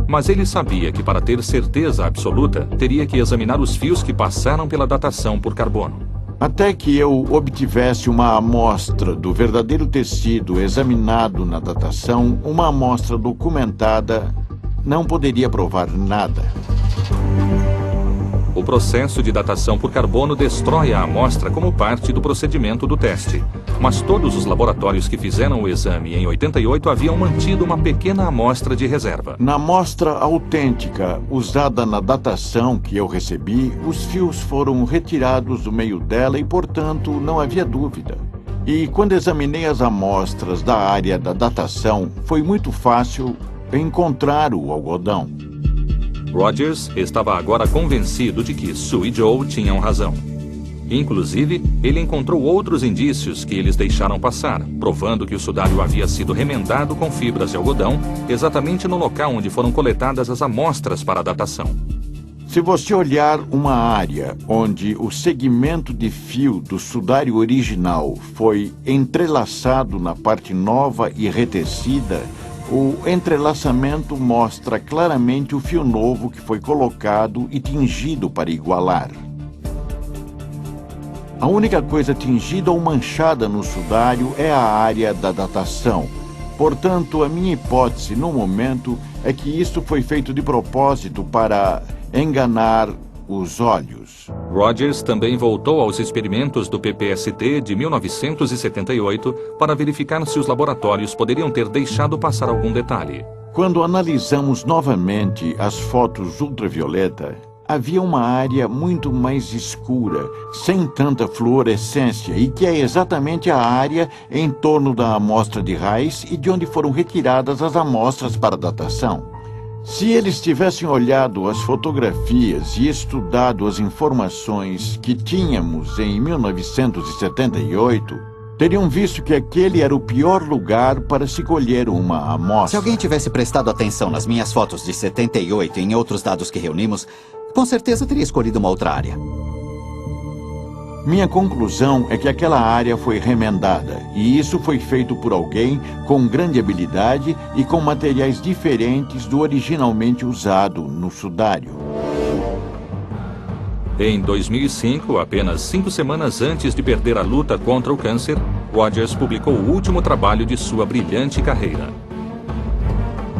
Mas ele sabia que para ter certeza absoluta, teria que examinar os fios que passaram pela datação por carbono. Até que eu obtivesse uma amostra do verdadeiro tecido examinado na datação, uma amostra documentada, não poderia provar nada. O processo de datação por carbono destrói a amostra como parte do procedimento do teste. Mas todos os laboratórios que fizeram o exame em 88 haviam mantido uma pequena amostra de reserva. Na amostra autêntica usada na datação que eu recebi, os fios foram retirados do meio dela e, portanto, não havia dúvida. E quando examinei as amostras da área da datação, foi muito fácil encontrar o algodão. Rogers estava agora convencido de que Sue e Joe tinham razão. Inclusive, ele encontrou outros indícios que eles deixaram passar, provando que o sudário havia sido remendado com fibras de algodão, exatamente no local onde foram coletadas as amostras para a datação. Se você olhar uma área onde o segmento de fio do sudário original foi entrelaçado na parte nova e retecida, o entrelaçamento mostra claramente o fio novo que foi colocado e tingido para igualar. A única coisa tingida ou manchada no sudário é a área da datação. Portanto, a minha hipótese no momento é que isto foi feito de propósito para enganar os olhos. Rogers também voltou aos experimentos do PPST de 1978 para verificar se os laboratórios poderiam ter deixado passar algum detalhe. Quando analisamos novamente as fotos ultravioleta, havia uma área muito mais escura, sem tanta fluorescência, e que é exatamente a área em torno da amostra de raiz e de onde foram retiradas as amostras para datação. Se eles tivessem olhado as fotografias e estudado as informações que tínhamos em 1978, teriam visto que aquele era o pior lugar para se colher uma amostra. Se alguém tivesse prestado atenção nas minhas fotos de 78 e em outros dados que reunimos, com certeza teria escolhido uma outra área. Minha conclusão é que aquela área foi remendada, e isso foi feito por alguém com grande habilidade e com materiais diferentes do originalmente usado no sudário. Em 2005, apenas 5 semanas antes de perder a luta contra o câncer, Rogers publicou o último trabalho de sua brilhante carreira.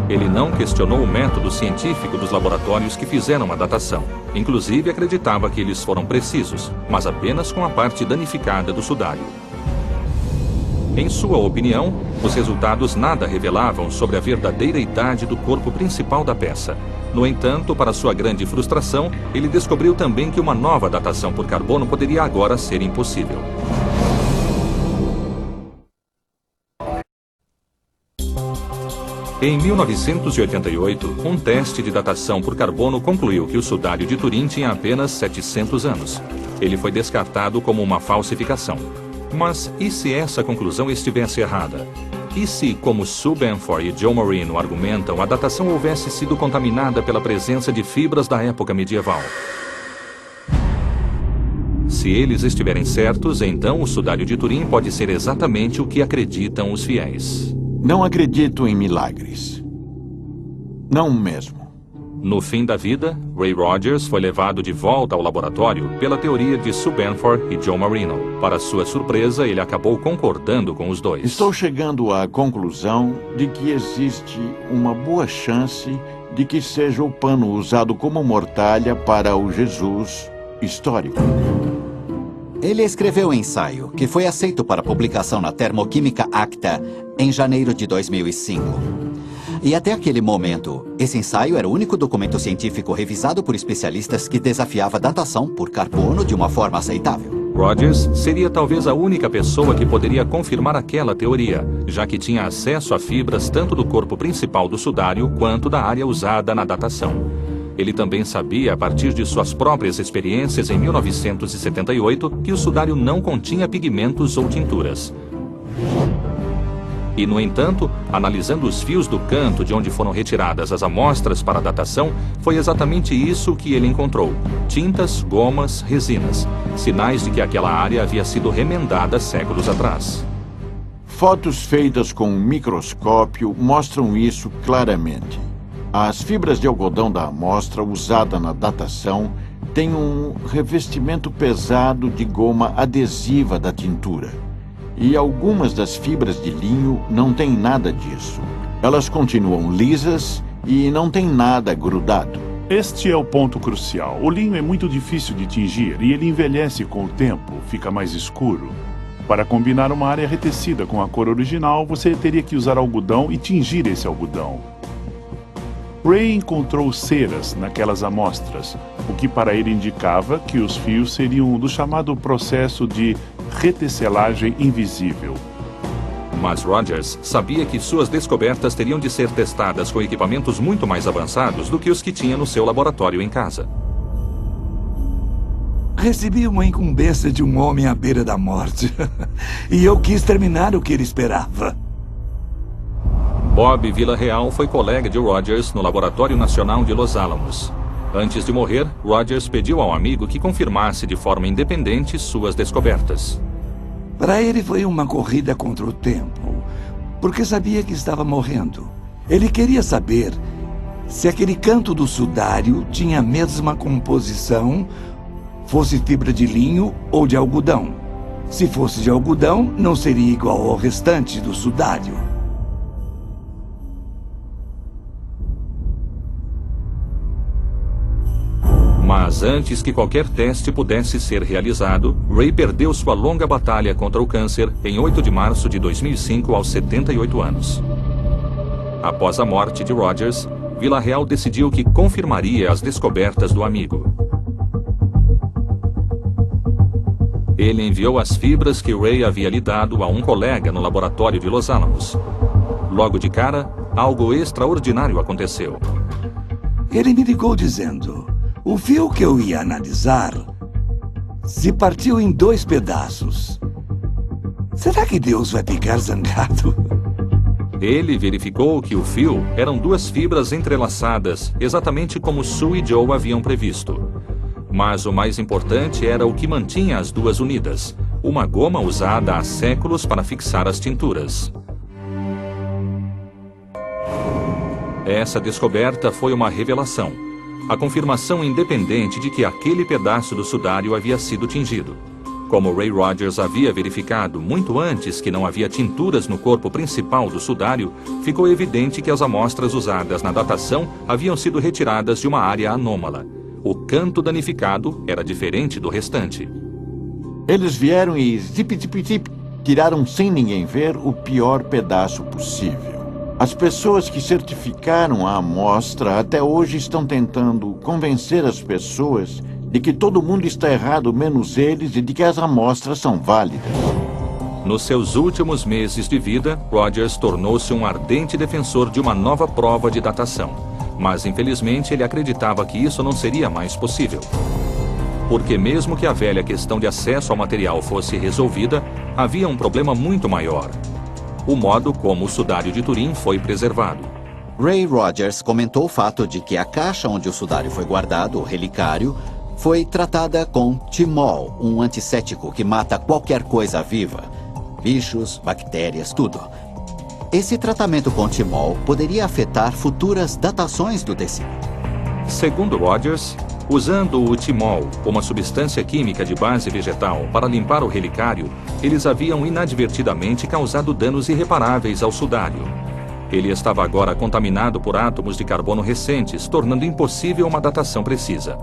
Ele não questionou o método científico dos laboratórios que fizeram a datação. Inclusive, acreditava que eles foram precisos, mas apenas com a parte danificada do sudário. Em sua opinião, os resultados nada revelavam sobre a verdadeira idade do corpo principal da peça. No entanto, para sua grande frustração, ele descobriu também que uma nova datação por carbono poderia agora ser impossível. Em 1988, um teste de datação por carbono concluiu que o sudário de Turim tinha apenas 700 anos. Ele foi descartado como uma falsificação. Mas e se essa conclusão estivesse errada? E se, como Sue Benford e Joe Marino argumentam, a datação houvesse sido contaminada pela presença de fibras da época medieval? Se eles estiverem certos, então o sudário de Turim pode ser exatamente o que acreditam os fiéis. Não acredito em milagres. Não mesmo. No fim da vida, Ray Rogers foi levado de volta ao laboratório pela teoria de Sue Benford e Joe Marino. Para sua surpresa, ele acabou concordando com os dois. Estou chegando à conclusão de que existe uma boa chance de que seja o pano usado como mortalha para o Jesus histórico. Ele escreveu um ensaio, que foi aceito para publicação na Thermochemica Acta em janeiro de 2005. E até aquele momento, esse ensaio era o único documento científico revisado por especialistas que desafiava a datação por carbono de uma forma aceitável. Rogers seria talvez a única pessoa que poderia confirmar aquela teoria, já que tinha acesso a fibras tanto do corpo principal do sudário quanto da área usada na datação. Ele também sabia, a partir de suas próprias experiências em 1978, que o sudário não continha pigmentos ou tinturas. E, no entanto, analisando os fios do canto de onde foram retiradas as amostras para a datação, foi exatamente isso que ele encontrou: tintas, gomas, resinas, sinais de que aquela área havia sido remendada séculos atrás. Fotos feitas com um microscópio mostram isso claramente. As fibras de algodão da amostra usada na datação têm um revestimento pesado de goma adesiva da tintura. E algumas das fibras de linho não têm nada disso. Elas continuam lisas e não têm nada grudado. Este é o ponto crucial. O linho é muito difícil de tingir e ele envelhece com o tempo, fica mais escuro. Para combinar uma área retecida com a cor original, você teria que usar algodão e tingir esse algodão. Ray encontrou ceras naquelas amostras, o que para ele indicava que os fios seriam do chamado processo de retecelagem invisível. Mas Rogers sabia que suas descobertas teriam de ser testadas com equipamentos muito mais avançados do que os que tinha no seu laboratório em casa. Recebi uma incumbência de um homem à beira da morte. E eu quis terminar o que ele esperava. Bob Villarreal foi colega de Rogers no Laboratório Nacional de Los Alamos. Antes de morrer, Rogers pediu ao amigo que confirmasse de forma independente suas descobertas. Para ele foi uma corrida contra o tempo, porque sabia que estava morrendo. Ele queria saber se aquele canto do sudário tinha a mesma composição, fosse fibra de linho ou de algodão. Se fosse de algodão, não seria igual ao restante do sudário. Mas antes que qualquer teste pudesse ser realizado, Ray perdeu sua longa batalha contra o câncer em 8 de março de 2005, aos 78 anos. Após a morte de Rogers, Villarreal decidiu que confirmaria as descobertas do amigo. Ele enviou as fibras que Ray havia lhe dado a um colega no laboratório de Los Alamos. Logo de cara, algo extraordinário aconteceu. Ele me ligou dizendo: o fio que eu ia analisar se partiu em 2 pedaços. Será que Deus vai ficar zangado? Ele verificou que o fio eram 2 fibras entrelaçadas, exatamente como Sue e Joe haviam previsto. Mas o mais importante era o que mantinha as 2 unidas: uma goma usada há séculos para fixar as tinturas. Essa descoberta foi uma revelação. A confirmação independente de que aquele pedaço do sudário havia sido tingido. Como Ray Rogers havia verificado muito antes que não havia tinturas no corpo principal do sudário, ficou evidente que as amostras usadas na datação haviam sido retiradas de uma área anômala. O canto danificado era diferente do restante. Eles vieram e zip, tiraram sem ninguém ver o pior pedaço possível. As pessoas que certificaram a amostra até hoje estão tentando convencer as pessoas de que todo mundo está errado, menos eles, e de que as amostras são válidas. Nos seus últimos meses de vida, Rogers tornou-se um ardente defensor de uma nova prova de datação. Mas, infelizmente, ele acreditava que isso não seria mais possível. Porque mesmo que a velha questão de acesso ao material fosse resolvida, havia um problema muito maior: o modo como o sudário de Turim foi preservado. Ray Rogers comentou o fato de que a caixa onde o sudário foi guardado, o relicário, foi tratada com timol, um antisséptico que mata qualquer coisa viva. Bichos, bactérias, tudo. Esse tratamento com timol poderia afetar futuras datações do tecido. Segundo Rogers, usando o timol, uma substância química de base vegetal, para limpar o relicário, eles haviam inadvertidamente causado danos irreparáveis ao sudário. Ele estava agora contaminado por átomos de carbono recentes, tornando impossível uma datação precisa.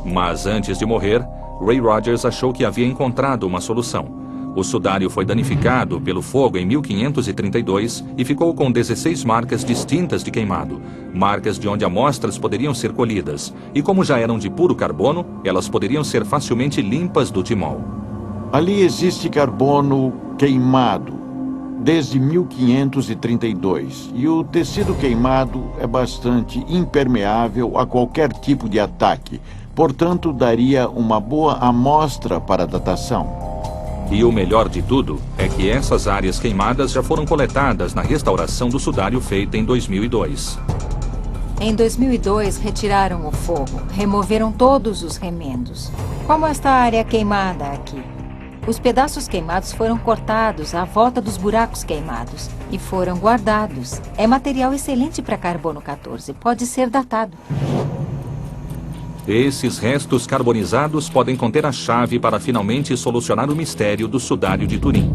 Mas antes de morrer, Ray Rogers achou que havia encontrado uma solução. O sudário foi danificado pelo fogo em 1532 e ficou com 16 marcas distintas de queimado, marcas de onde amostras poderiam ser colhidas, e como já eram de puro carbono, elas poderiam ser facilmente limpas do timol. Ali existe carbono queimado desde 1532, e o tecido queimado é bastante impermeável a qualquer tipo de ataque, portanto daria uma boa amostra para a datação. E o melhor de tudo é que essas áreas queimadas já foram coletadas na restauração do sudário feita em 2002. Em 2002, retiraram o fogo, removeram todos os remendos. Como esta área queimada aqui. Os pedaços queimados foram cortados à volta dos buracos queimados e foram guardados. É material excelente para carbono 14. Pode ser datado. Esses restos carbonizados podem conter a chave para finalmente solucionar o mistério do sudário de Turim.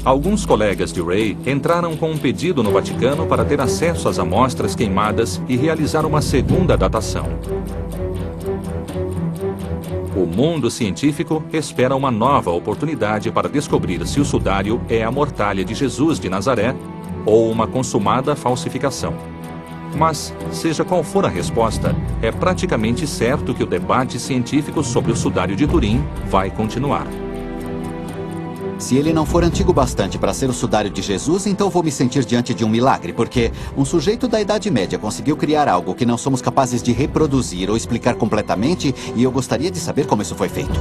Alguns colegas de Ray entraram com um pedido no Vaticano para ter acesso às amostras queimadas e realizar uma segunda datação. O mundo científico espera uma nova oportunidade para descobrir se o sudário é a mortalha de Jesus de Nazaré ou uma consumada falsificação. Mas, seja qual for a resposta, é praticamente certo que o debate científico sobre o sudário de Turim vai continuar. Se ele não for antigo bastante para ser o sudário de Jesus, então vou me sentir diante de um milagre, porque um sujeito da Idade Média conseguiu criar algo que não somos capazes de reproduzir ou explicar completamente, e eu gostaria de saber como isso foi feito.